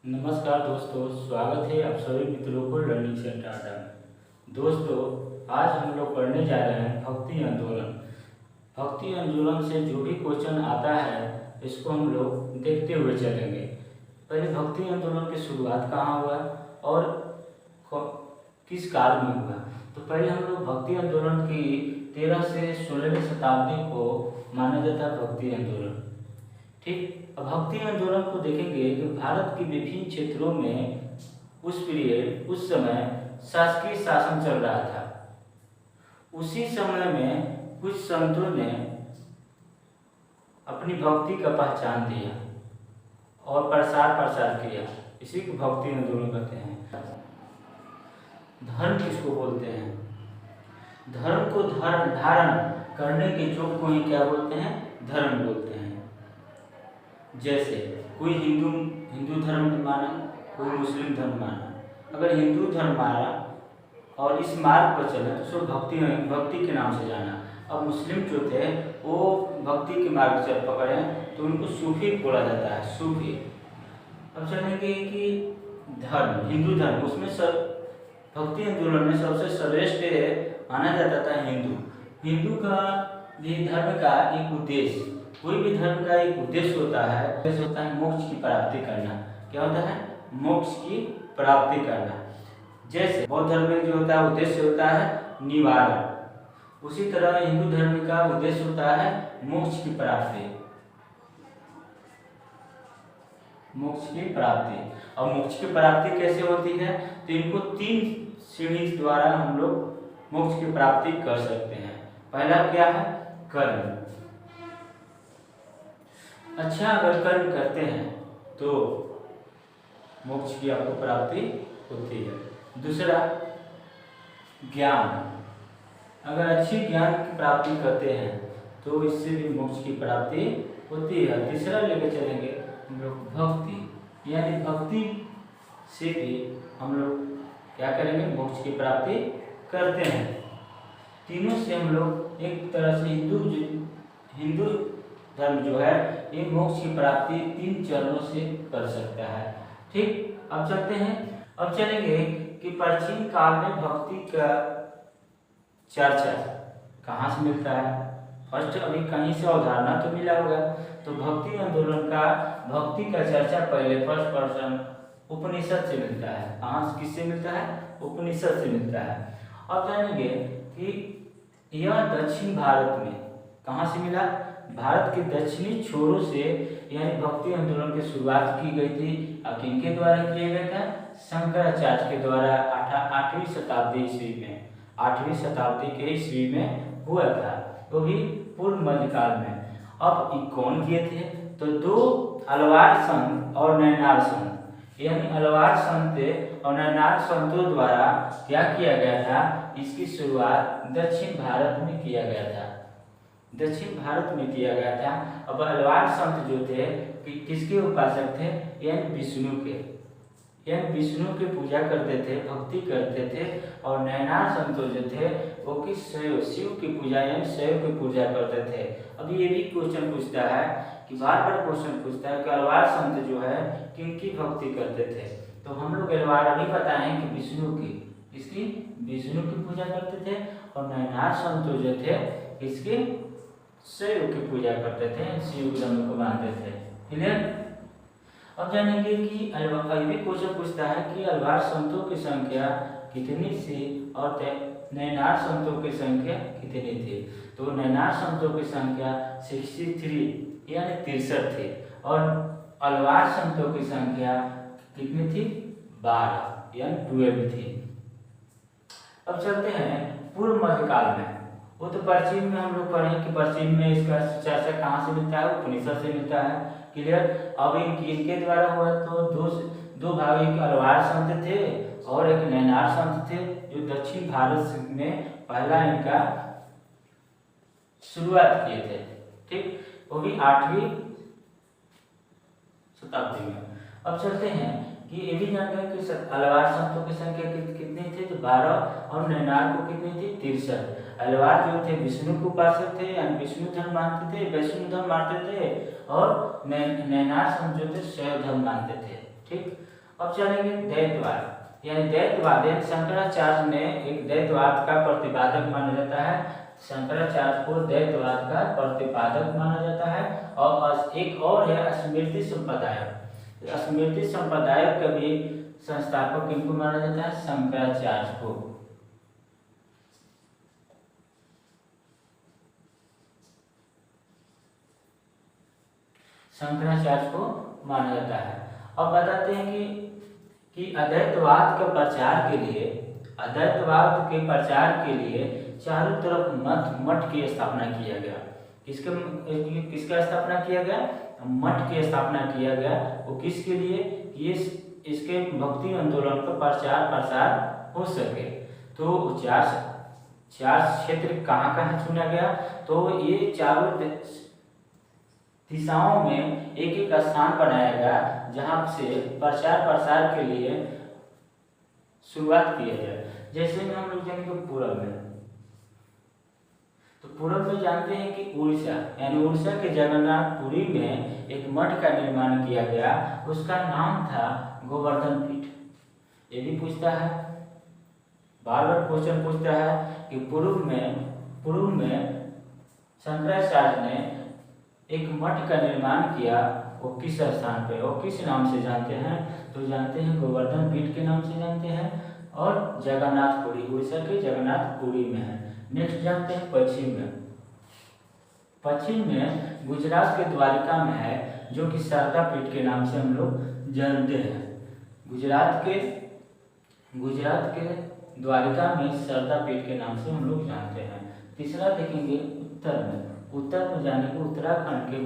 नमस्कार दोस्तों, स्वागत है आप सभी मित्रों को लर्निंग सेंटर अड्डा में। दोस्तों, आज हम लोग पढ़ने जा रहे हैं भक्ति आंदोलन। भक्ति आंदोलन से जो भी क्वेश्चन आता है इसको हम लोग देखते हुए चलेंगे। पहले भक्ति आंदोलन की शुरुआत कहाँ हुआ और किस काल में हुआ। तो पहले हम लोग भक्ति आंदोलन की 13 से 16वीं शताब्दी को माना जाता है भक्ति आंदोलन। ठीक, अब भक्ति आंदोलन को देखेंगे कि भारत के विभिन्न क्षेत्रों में उस समय शासकीय शासन चल रहा था। उसी समय में कुछ संतों ने अपनी भक्ति का पहचान दिया और प्रसार किया। इसी को भक्ति आंदोलन कहते हैं। धर्म किसको बोलते हैं? धर्म को धारण करने के योग को ही क्या बोलते हैं? धर्म बोलते हैं। जैसे कोई हिंदू धर्म माना, कोई मुस्लिम धर्म माना। अगर हिंदू धर्म माना और इस मार्ग पर चले तो उसको भक्ति के नाम से जाना। अब मुस्लिम जो थे वो भक्ति के मार्ग से पकड़े तो उनको सूफी बोला जाता है, सूफी। अब चलेंगे कि धर्म, हिंदू धर्म, उसमें सब भक्ति आंदोलन में सबसे श्रेष्ठ माना जाता था हिंदू का भी धर्म का एक उद्देश्य, कोई भी धर्म का एक उद्देश्य होता है मोक्ष की प्राप्ति करना। क्या होता है? मोक्ष की प्राप्ति करना। जैसे बौद्ध धर्म में जो होता है उद्देश्य होता है निवारण, उसी तरह हिंदू धर्म का उद्देश्य होता है मोक्ष की प्राप्ति। मोक्ष की प्राप्ति। और मोक्ष की प्राप्ति कैसे होती है? तो इनको 3 सीढ़ी द्वारा हम लोग मोक्ष की प्राप्ति कर सकते हैं। पहला क्या है? कर्म। अच्छा, अगर कर्म करते हैं तो मोक्ष की आपको प्राप्ति होती है। दूसरा, ज्ञान। अगर अच्छी ज्ञान की प्राप्ति करते हैं तो इससे भी मोक्ष की प्राप्ति होती है। तीसरा लेके चलेंगे हम लोग भक्ति, यानी भक्ति से भी हम लोग क्या करेंगे? मोक्ष की प्राप्ति करते हैं। तीनों से हम लोग एक तरह से हिंदू धर्म जो है ये मोक्ष की प्राप्ति 3 चरणों से कर सकता है। ठीक, अब चलते हैं। अब चलेंगे कि प्राचीन काल में भक्ति का चर्चा कहाँ से मिलता है। फर्स्ट अभी कहीं से अवधारणा तो मिला होगा। तो भक्ति आंदोलन का भक्ति का चर्चा पहले फर्स्ट पर्सन उपनिषद से मिलता है। कहाँ से, किससे मिलता है? उपनिषद से मिलता है। अब जानेंगे कि यह दक्षिण भारत में कहाँ से मिला? भारत के दक्षिणी छोरों से, यानी भक्ति आंदोलन की शुरुआत की गई थी। अब किनके द्वारा किया गया था? शंकराचार्य के द्वारा 8वीं शताब्दी ईस्वी में, 8वीं शताब्दी के ईस्वी में हुआ था, वो भी पूर्व मध्यकाल में। अब ये कौन किए थे? तो 2 अलवार संत और नैनार संत, यानी अलवार संत और नैनार संतों द्वारा क्या किया गया था? इसकी शुरुआत दक्षिण भारत में किया गया था। दक्षिण भारत में किया गया था। अब अलवार संत जो थे किसके उपासक थे? यानी विष्णु के, यानी विष्णु की पूजा करते थे, भक्ति करते थे। और नैनार संतों जो थे वो शिव की पूजा, यानी शैव की पूजा करते थे। अब ये भी क्वेश्चन पूछता है कि बार क्वेश्चन पूछता है कि अलवार संत जो है किनकी भक्ति करते थे। तो हम लोग अलवार अभी बताएं कि विष्णु की, इसकी विष्णु की पूजा करते थे। और नैनार संतों जो थे इसके शैव की पूजा करते थे, शिव ब्रह्म को मानते थे। क्लियर? अब जानेंगे कि ये भी क्वेश्चन पूछता है कि अलवार संतों की संख्या कितनी थी और नैनार संतों की संख्या कितनी थी। तो नैनार संतों की संख्या 63 यानी 63 थी और अलवार संतों की संख्या कितनी थी? 12 यानी 12 थी। अब चलते हैं पूर्व मध्यकाल में। वो तो प्राचीन में हम लोग पढ़े कि प्राचीन में इसका चर्चा कहाँ से मिलता है? उपनिषद से मिलता है। क्लियर? अब इनके द्वारा हुआ तो दो भाग, एक अलवार संत थे और एक नैनार संत थे, जो दक्षिण भारत में पहला इनका शुरुआत किए थे। ठीक, वो भी 8वीं शताब्दी में। अब चलते हैं कि ये भी जान गए कि अलवार संतों की संख्या कितनी थी? तो 12 और नैनार को कितनी थी? 63। अलवार जो थे विष्णु के उपासक थे, यानी विष्णु धर्म मानते थे, वैष्णव धर्म मानते थे। और नैनार संत जो थे शैव धर्म मानते थे। ठीक। अब चलेंगे द्वैतवाद, यानी द्वैतवाद यानी शंकराचार्य ने एक द्वैतवाद का प्रतिपादक माना जाता है। शंकराचार्य को द्वैतवाद का प्रतिपादक माना जाता है। और एक और है स्मृति संप्रदाय। स्मृति संप्रदाय का भी संस्थापक किनको माना जाता है? शंकराचार्य को। शंकराचार्य को माना जाता है। अब बताते हैं कि अद्वैतवाद के प्रचार के लिए, अद्वैतवाद के प्रचार के लिए चारों तरफ मठ की स्थापना किया गया। किसका स्थापना किया गया? मठ की स्थापना किया गया। वो किसके लिए? ये इसके भक्ति आंदोलन का प्रचार प्रसार हो सके। तो चार क्षेत्र कहाँ कहाँ चुना गया? तो ये चारों दिशाओं में एक एक स्थान बनाया गया जहाँ से प्रचार प्रसार के लिए शुरुआत किया जाए। जैसे में हम लोग जाएंगे पूर्व में, तो पूर्व में जानते हैं कि उड़ीसा, यानी उड़ीसा के जगन्नाथपुरी में एक मठ का निर्माण किया गया। उसका नाम था गोवर्धन पीठ। ये भी पूछता है, बार बार क्वेश्चन पूछता है कि पूर्व में शंकराचार्य ने एक मठ का निर्माण किया, वो किस स्थान पे और किस नाम से जानते हैं? तो जानते हैं गोवर्धन पीठ के नाम से जानते हैं, और जगन्नाथपुरी, उड़ीसा के जगन्नाथपुरी में है। नेक्स्ट जानते हैं पश्चिम में। पश्चिम में गुजरात के द्वारिका में है, जो कि शारदा पीठ के नाम से हम लोग जानते हैं। गुजरात के द्वारिका में शारदा पीठ के नाम से हम लोग जानते हैं। तीसरा देखेंगे उत्तर में। उत्तर में जानेंगे उत्तराखंड के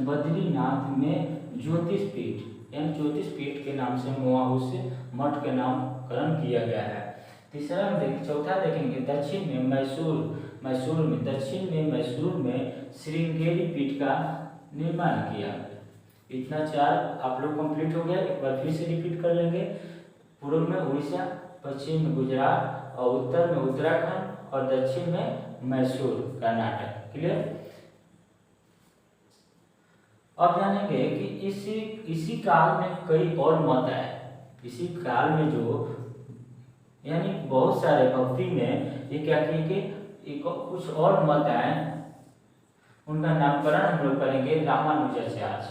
बद्रीनाथ में ज्योतिष पीठ, यानी ज्योतिष पीठ के नाम से उस मठ के नामकरण किया गया है। चौथा देखेंगे दक्षिण में मैसूर में श्रृंगेरी पीठ का निर्माण किया। इतना चार आप लोग कंप्लीट हो गया। एक बार फिर से रिपीट कर लेंगे। पूर्व में उड़ीसा, पश्चिम में गुजरात, और उत्तर में उत्तराखंड, और दक्षिण में मैसूर, कर्नाटक। क्लियर? अब जानेंगे कि इसी काल में कई और मत आए। इसी काल में जो यानी बहुत सारे भक्ति में ये क्या किए कि कुछ और मत आए, उनका नामकरण हम लोग करेंगे रामानुजाचार्य।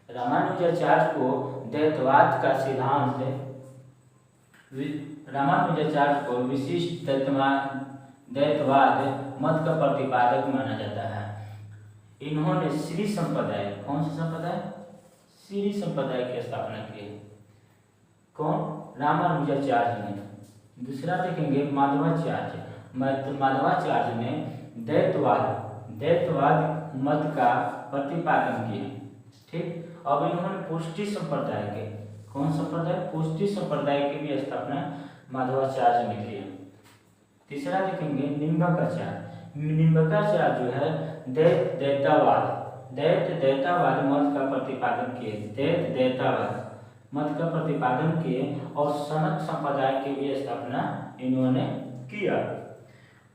रामानुजाचार्य को द्वैतवाद का सिद्धांत, रामानुजाचार्य को विशिष्ट द्वैतवाद मत का प्रतिपादक माना जाता है। इन्होंने श्री संप्रदाय, कौन सा संप्रदाय? श्री संप्रदाय की स्थापना की। कौन? रामानुजाचार्य ने। दूसरा देखेंगे माधवाचार्य। माधवाचार्य ने द्वैतवाद मत का प्रतिपादन किया। ठीक। अब इन्होंने पुष्टि संप्रदाय के, कौन संप्रदाय? पुष्टि संप्रदाय की भी स्थापना माधवाचार्य ने किया। तीसरा देखेंगे निम्बकाचार्य। निम्बकाचार्य जो है द्वैतवाद मत का प्रतिपादन किए। द्वैतवाद मत का प्रतिपादन किए और सनक संप्रदाय की भी स्थापना इन्होंने किया।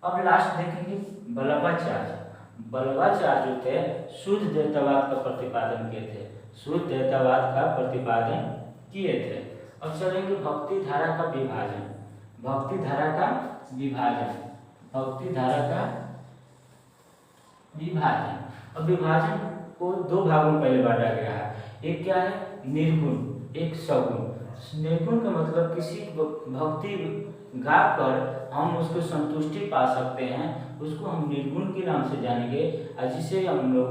अब लास्ट देखेंगे वल्लभाचार्य। वल्लभाचार्य जो थे शुद्ध द्वैतवाद का प्रतिपादन किए थे, शुद्ध द्वैतवाद का प्रतिपादन किए थे। अब चलेंगे भक्ति धारा का विभाजन। भक्ति धारा का विभाजन। अब विभाजन को दो भागों में पहले बांटा गया है। एक क्या है? निर्गुण, एक सगुण। निर्गुण का मतलब किसी भक्ति गाकर हम उसको संतुष्टि पा सकते हैं, उसको हम निर्गुण के नाम से जानेंगे। और जिसे हम लोग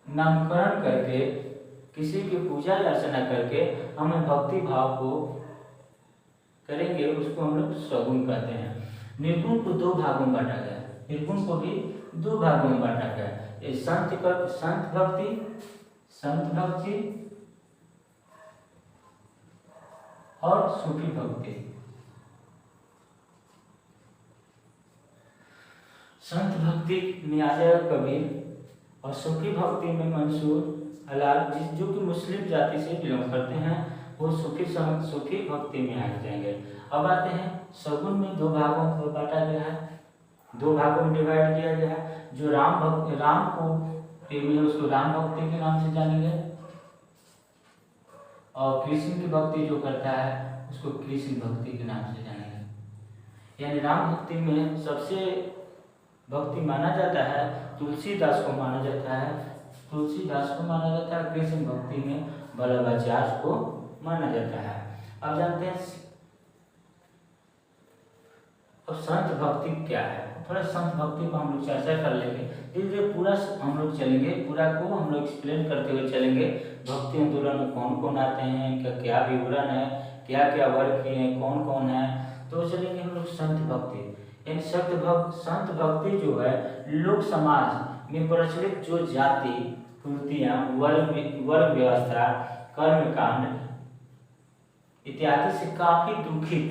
नामकरण करके, किसी की पूजा अर्चना करके हम भक्ति भाव को करेंगे, उसको हम लोग सगुण कहते हैं। निर्गुण को दो भागों में बांटा गया। निर्गुण को भी दो भागों में बांटा गया। संत भक्ति और सूफी भक्ति। संत भक्ति में आ जाएगा कबीर, और सूफी भक्ति में मंसूर अलाल, जो कि मुस्लिम जाति से बिलोंग करते हैं, वो सूफी भक्ति में आ जाएंगे। अब आते हैं सगुण में दो भागों में बांटा गया है, दो भागों में डिवाइड किया गया है। जो राम प्रेमी है उसको राम भक्ति के नाम से जानेंगे, और कृष्ण की भक्ति जो करता है उसको कृष्ण भक्ति के नाम से जानेंगे। यानी राम भक्ति में सबसे भक्ति माना जाता है तुलसीदास को माना जाता है, तुलसीदास को माना जाता है। कृष्ण भक्ति में वल्लभाचार्य को माना जाता है। अब जानते हैं अब संत भक्ति क्या है। थोड़ा संत भक्ति को हम लोग चर्चा कर लेंगे, धीरे धीरे पूरा हम लोग चलेंगे, पूरा को हम लोग एक्सप्लेन करते हुए चलेंगे। भक्ति आंदोलन में कौन कौन आते हैं, इनका क्या विवरण है, क्या क्या वर्ग किए हैं, कौन कौन है, तो चलेंगे हम लोग संत भक्ति। यानी संत भक्ति जो है लोक समाज में प्रचलित जो जाति कुर्तियाँ, वर्ग व्यवस्था, कर्मकांड इत्यादि से काफी दुखित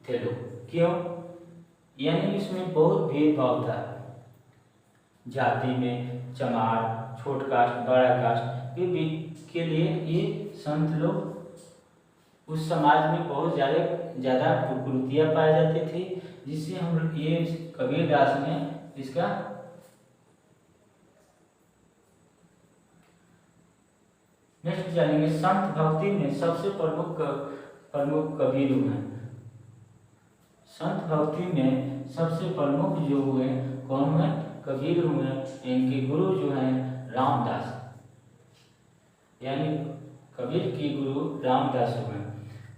थे लोग। क्यों? यानी इसमें बहुत भेदभाव था, जाति में चमार, छोट कास्ट, बड़ा कास्ट के लिए ये संत लोग उस समाज में बहुत ज़्यादा कुरीतियाँ पाई जाती थी, जिससे हम लोग ये कबीरदास ने इसका नेक्स्ट जानेंगे। संत भक्ति में सबसे प्रमुख कबीर हुए। संत भक्ति में सबसे प्रमुख जो हुए कौन हुए? कबीर हुए। इनके गुरु जो हैं रामदास, यानी कबीर के गुरु रामदास हुए।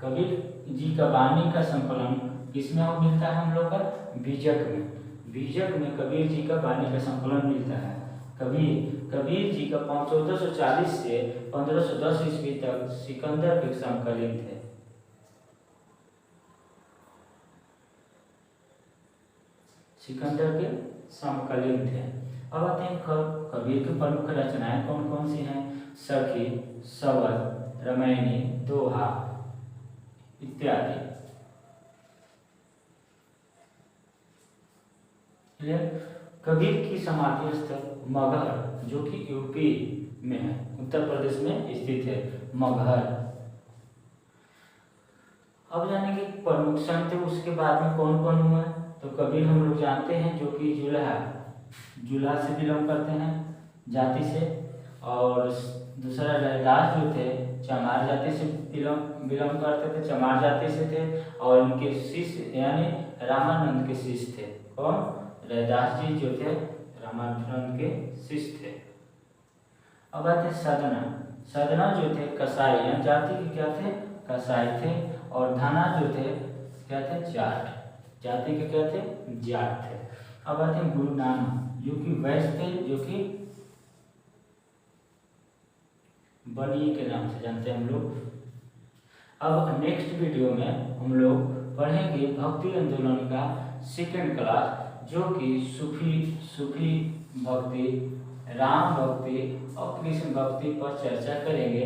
कबीर जी का वाणी का संकलन किसमें मिलता है हम लोग का? बीजक में। बीजक में कबीर जी का वाणी का संकलन मिलता है। कबीर जी का 1440 से 1510 ईस्वी तक सिकंदर के समकालीन थे। सिकंदर के समकालीन थे। अब आते हैं कबीर की प्रमुख रचनाएं कौन कौन सी हैं? सखी, सवद, रामायणी, दोहा इत्यादि। कबीर की समाधि स्थल मगहर, जो कि यूपी में है, उत्तर प्रदेश में स्थित है मगहर। अब जानेंगे प्रमुख संत उसके बाद में कौन कौन हुआ। तो कबीर हम लोग जानते हैं जो कि जुलाहा से बिलोंग करते हैं जाति से, और दूसरा रैदास जो थे चमार जाति से बिलोंग करते थे, चमार जाति से थे, और उनके शिष्य यानी रामानंद के शिष्य थे। कौन? रैदास जी जो थे रामानंद के शिष्य थे। अब आते सदना जो थे कसाई जाति के क्या थे? कसाई थे। और धना जो थे क्या थे? जाट जाति के क्या थे? जाट थे। अब आते हैं गुरु नानक जो कि वैश्य थे, जो कि बनिए के नाम से जानते हैं हम लोग। अब नेक्स्ट वीडियो में हम लोग पढ़ेंगे भक्ति आंदोलन का सेकेंड क्लास, जो कि सूफी भक्ति, राम भक्ति और कृष्ण भक्ति पर चर्चा करेंगे।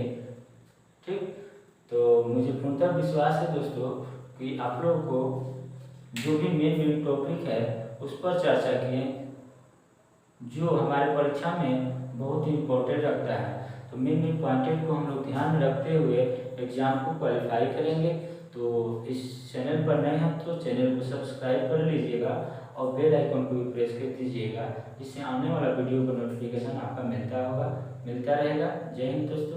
ठीक, तो मुझे पूर्णतः विश्वास है दोस्तों कि आप लोगों को जो भी मेन टॉपिक है उस पर चर्चा किए, जो हमारे परीक्षा में बहुत इम्पोर्टेंट रखता है। तो मेन पॉइंटेड को हम लोग ध्यान में रखते हुए एग्जाम को क्वालिफाई करेंगे। तो इस चैनल पर नए हैं तो चैनल को सब्सक्राइब कर लीजिएगा और बेल आइकन को भी प्रेस कर दीजिएगा, जिससे आने वाला वीडियो का नोटिफिकेशन आपका मिलता रहेगा। जय हिंद दोस्तों।